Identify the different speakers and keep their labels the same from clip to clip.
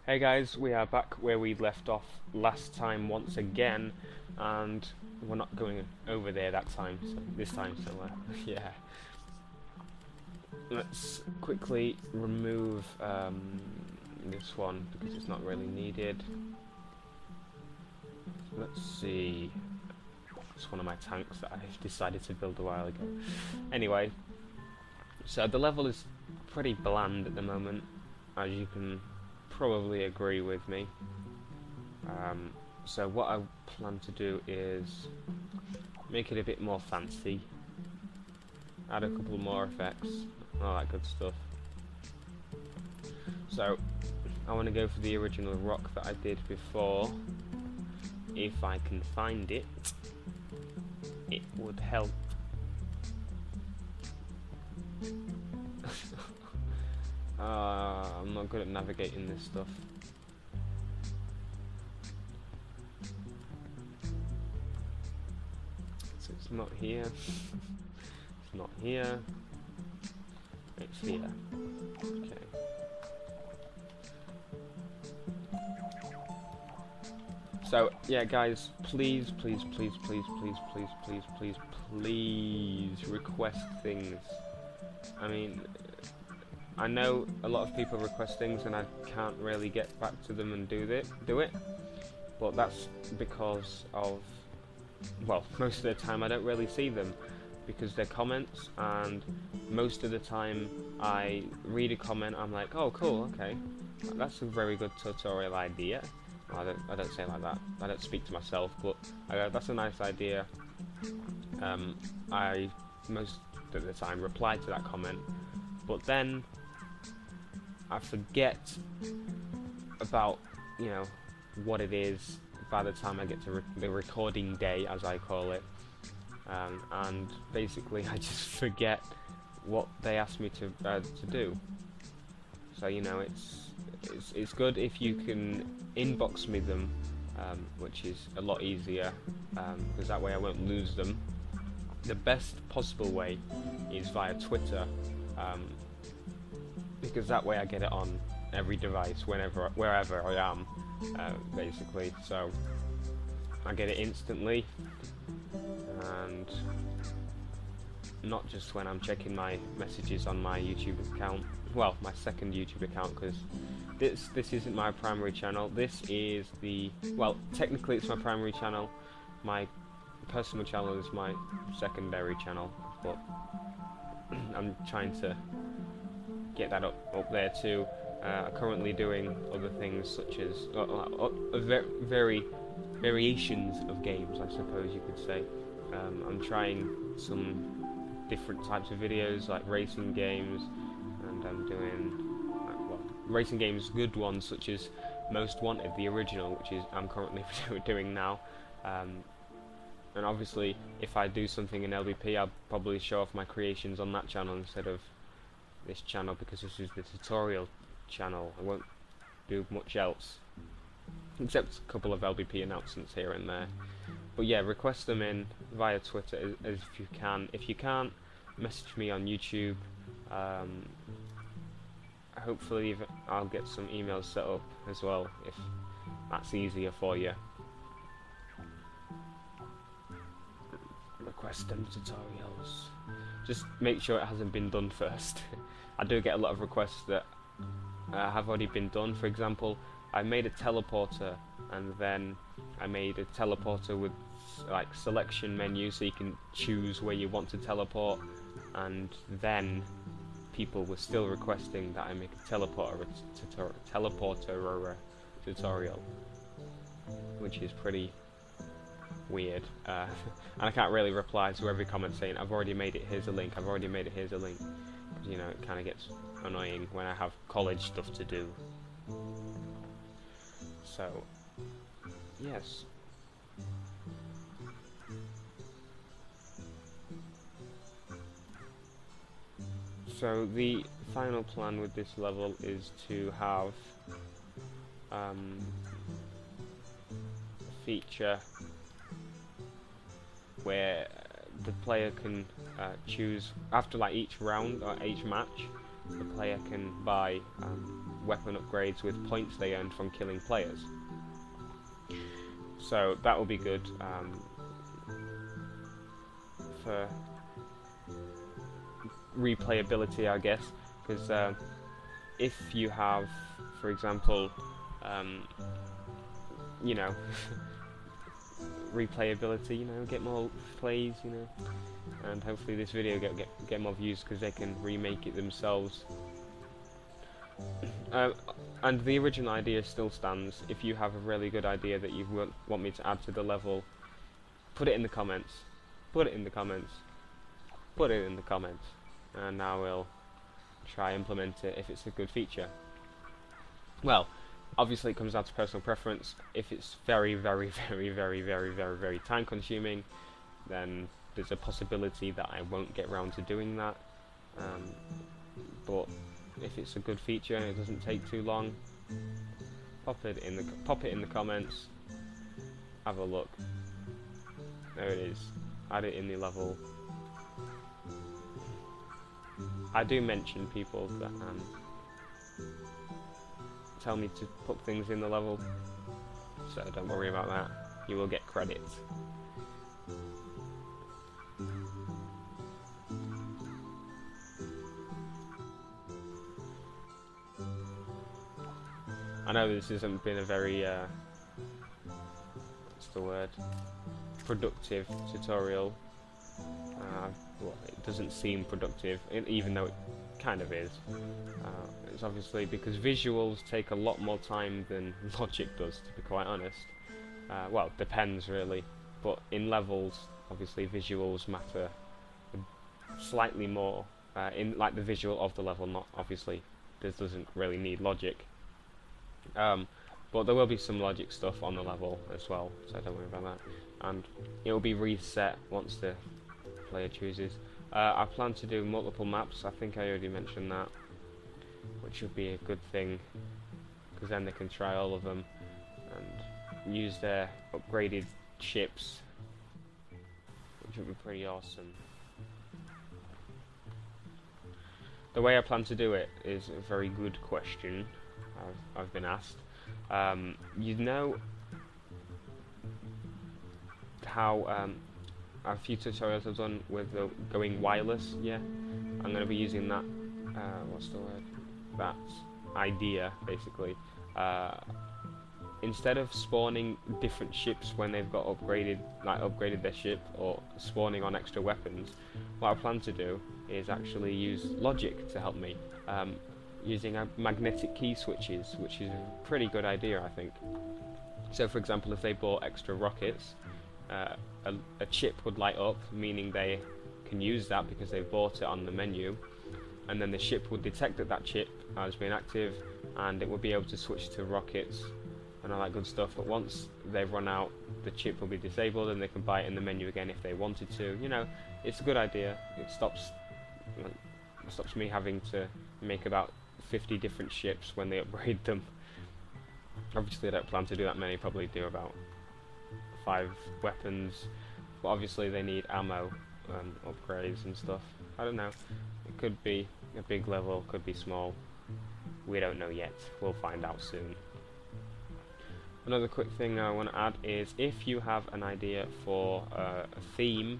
Speaker 1: Hey guys, we are back where we left off last time once again, and we're not going over there that time, so this time, so yeah. Let's quickly remove this one because it's not really needed. Let's see. It's one of my tanks that I decided to build a while ago. Anyway, so the level is pretty bland at the moment, as you can probably agree with me. So what I plan to do is make it a bit more fancy, add a couple more effects, all that good stuff. So I want to go for the original rock that I did before. If I can find it, it would help. I'm not good at navigating this stuff. So it's not here. It's not here. It's here. Okay. So yeah, guys, please request things. I mean, I know a lot of people request things and I can't really get back to them and do it, but that's because of, well, most of the time I don't really see them because they're comments, and most of the time I read a comment, I'm like, oh cool, okay, that's a very good tutorial idea. I don't say it like that, I don't speak to myself, but I go, that's a nice idea. I most of the time reply to that comment, but then I forget about, you know, what it is by the time I get to the recording day, as I call it, and basically I just forget what they asked me to do. So you know, it's good if you can inbox me them, which is a lot easier, because that way I won't lose them. The best possible way is via Twitter, because that way I get it on every device, wherever I am, basically. So I get it instantly, and not just when I'm checking my messages on my YouTube account. Well, my second YouTube account, because this isn't my primary channel. This is the, well, technically it's my primary channel. My personal channel is my secondary channel, but I'm trying to get that up there too. Currently doing other things such as variations of games, I suppose you could say. I'm trying some different types of videos, like racing games, and I'm doing racing games, good ones such as Most Wanted, the original, which is I'm currently doing now. And obviously, if I do something in LBP, I'll probably show off my creations on that channel instead of this channel, because this is the tutorial channel. I won't do much else, except a couple of LBP announcements here and there. But yeah, request them in via Twitter as if you can. If you can't, message me on YouTube. Hopefully I'll get some emails set up as well, if that's easier for you. Request them tutorials. Just make sure it hasn't been done first. I do get a lot of requests that have already been done. For example, I made a teleporter, and then I made a teleporter with like selection menu, so you can choose where you want to teleport, and then people were still requesting that I make a teleporter tutorial, which is pretty weird, and I can't really reply to every comment saying I've already made it, here's a link, I've already made it, here's a link, because you know, it kind of gets annoying when I have college stuff to do. So yes, so the final plan with this level is to have a feature where the player can choose, after like each round or each match, the player can buy weapon upgrades with points they earned from killing players. So that will be good for replayability, I guess, because if you have, for example, you know, replayability, you know, get more plays, you know, and hopefully this video get more views because they can remake it themselves. And the original idea still stands. If you have a really good idea that you want me to add to the level, put it in the comments. Put it in the comments. Put it in the comments. And I will try implement it if it's a good feature. Well, obviously it comes down to personal preference. If it's very, very, very, very, very, very, very time consuming, then there's a possibility that I won't get around to doing that. But if it's a good feature and it doesn't take too long, pop it in the comments. Have a look. There it is. Add it in the level. I do mention people that tell me to put things in the level, so don't worry about that. You will get credits. I know this hasn't been a very what's the word, productive tutorial. Well, it doesn't seem productive, even though it kind of is. It's obviously because visuals take a lot more time than logic does, to be quite honest. Well, depends really, but in levels, obviously visuals matter slightly more. In like the visual of the level, not obviously. This doesn't really need logic. But there will be some logic stuff on the level as well, so don't worry about that. And it will be reset once the player chooses. I plan to do multiple maps. I think I already mentioned that, which would be a good thing, because then they can try all of them and use their upgraded ships, which would be pretty awesome. The way I plan to do it is a very good question I've been asked. You know how a few tutorials I've done with going wireless? Yeah, I'm going to be using that. What's the word? That idea basically. Instead of spawning different ships when they've got upgraded their ship, or spawning on extra weapons, what I plan to do is actually use logic to help me. Using magnetic key switches, which is a pretty good idea, I think. So for example, if they bought extra rockets, a chip would light up, meaning they can use that because they've bought it on the menu, and then the ship would detect that chip as being active, and it would be able to switch to rockets and all that good stuff. But once they've run out, the chip will be disabled and they can buy it in the menu again if they wanted to. You know, it's a good idea. It stops me having to make about 50 different ships when they upgrade them. Obviously I don't plan to do that many, probably do about 5 weapons, but obviously they need ammo upgrades and stuff. I don't know, it could be a big level, could be small, we don't know yet, we'll find out soon. Another quick thing I want to add is, if you have an idea for a theme,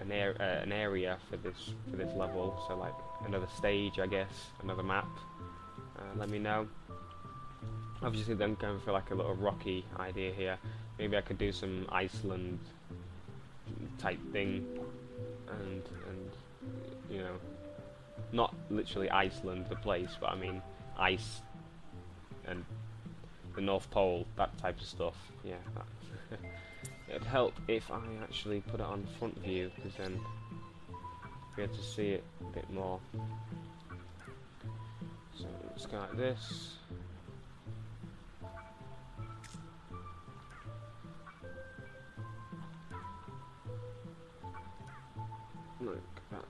Speaker 1: an area for this level, so like another stage, I guess, another map, let me know. Obviously then going for like a little rocky idea here. Maybe I could do some Iceland type thing, and you know, not literally Iceland the place, but I mean ice and the North Pole, that type of stuff. Yeah, it'd help if I actually put it on front view, because then we had to see it a bit more. So let's go like this. Like that.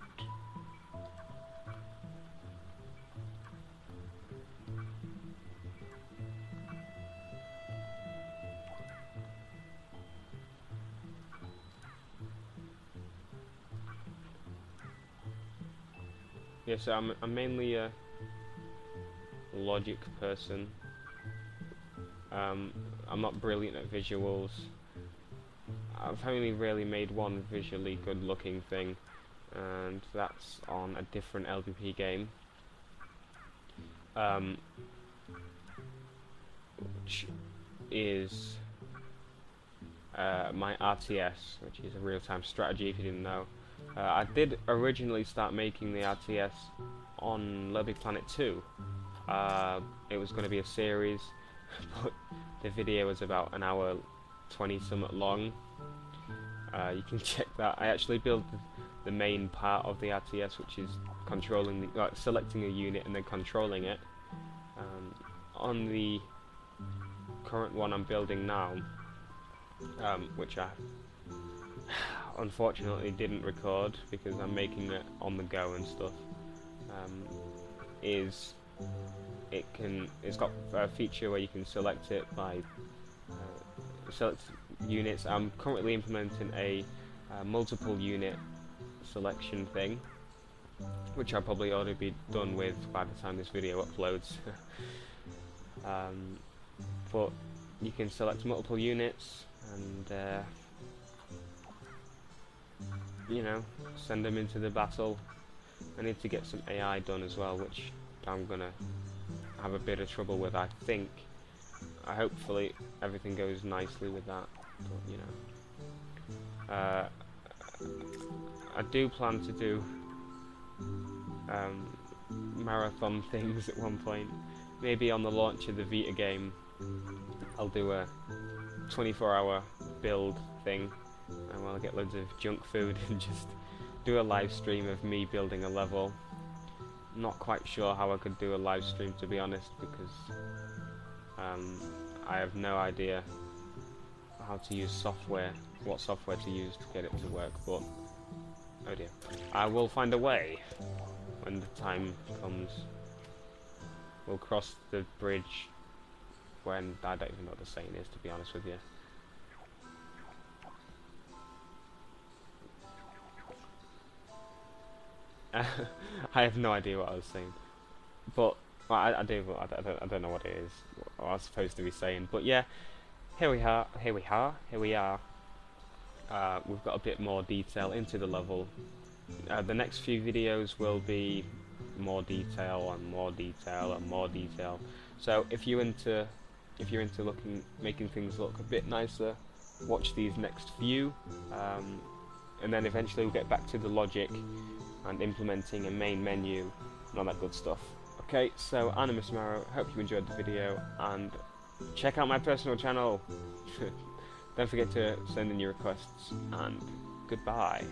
Speaker 1: Yeah, so I'm mainly logic person. I'm not brilliant at visuals. I've only really made one visually good looking thing, and that's on a different LBP game, which is my RTS, which is a real-time strategy, if you didn't know. I did originally start making the RTS on LittleBigPlanet 2. It was going to be a series, but the video was about an hour 20 something long. You can check that. I actually built the main part of the RTS, which is controlling the, selecting a unit and then controlling it. On the current one I'm building now, which I unfortunately didn't record because I'm making it on the go and stuff, it's got a feature where you can select it by select units. I'm currently implementing a multiple unit selection thing, which I'll probably already be done with by the time this video uploads. But you can select multiple units and you know, send them into the battle. I need to get some AI done as well, which I'm gonna have a bit of trouble with, I think. Hopefully everything goes nicely with that, but you know. I do plan to do marathon things at one point. Maybe on the launch of the Vita game I'll do a 24-hour build thing, and I'll get loads of junk food and just do a live stream of me building a level. Not quite sure how I could do a live stream, to be honest, because I have no idea how to use software, what software to use to get it to work, but oh dear. I will find a way when the time comes. We'll cross the bridge when, I don't even know what the saying is, to be honest with you. I have no idea what I was saying, but well, I do, but I don't know what it is, what I was supposed to be saying. But yeah, here we are. We've got a bit more detail into the level. The next few videos will be more detail and more detail and more detail. So if you're into making things look a bit nicer, watch these next few, and then eventually we'll get back to the logic and implementing a main menu and all that good stuff. Okay, so I'm Mr. Marrow, hope you enjoyed the video, and check out my personal channel. Don't forget to send in your requests, and goodbye.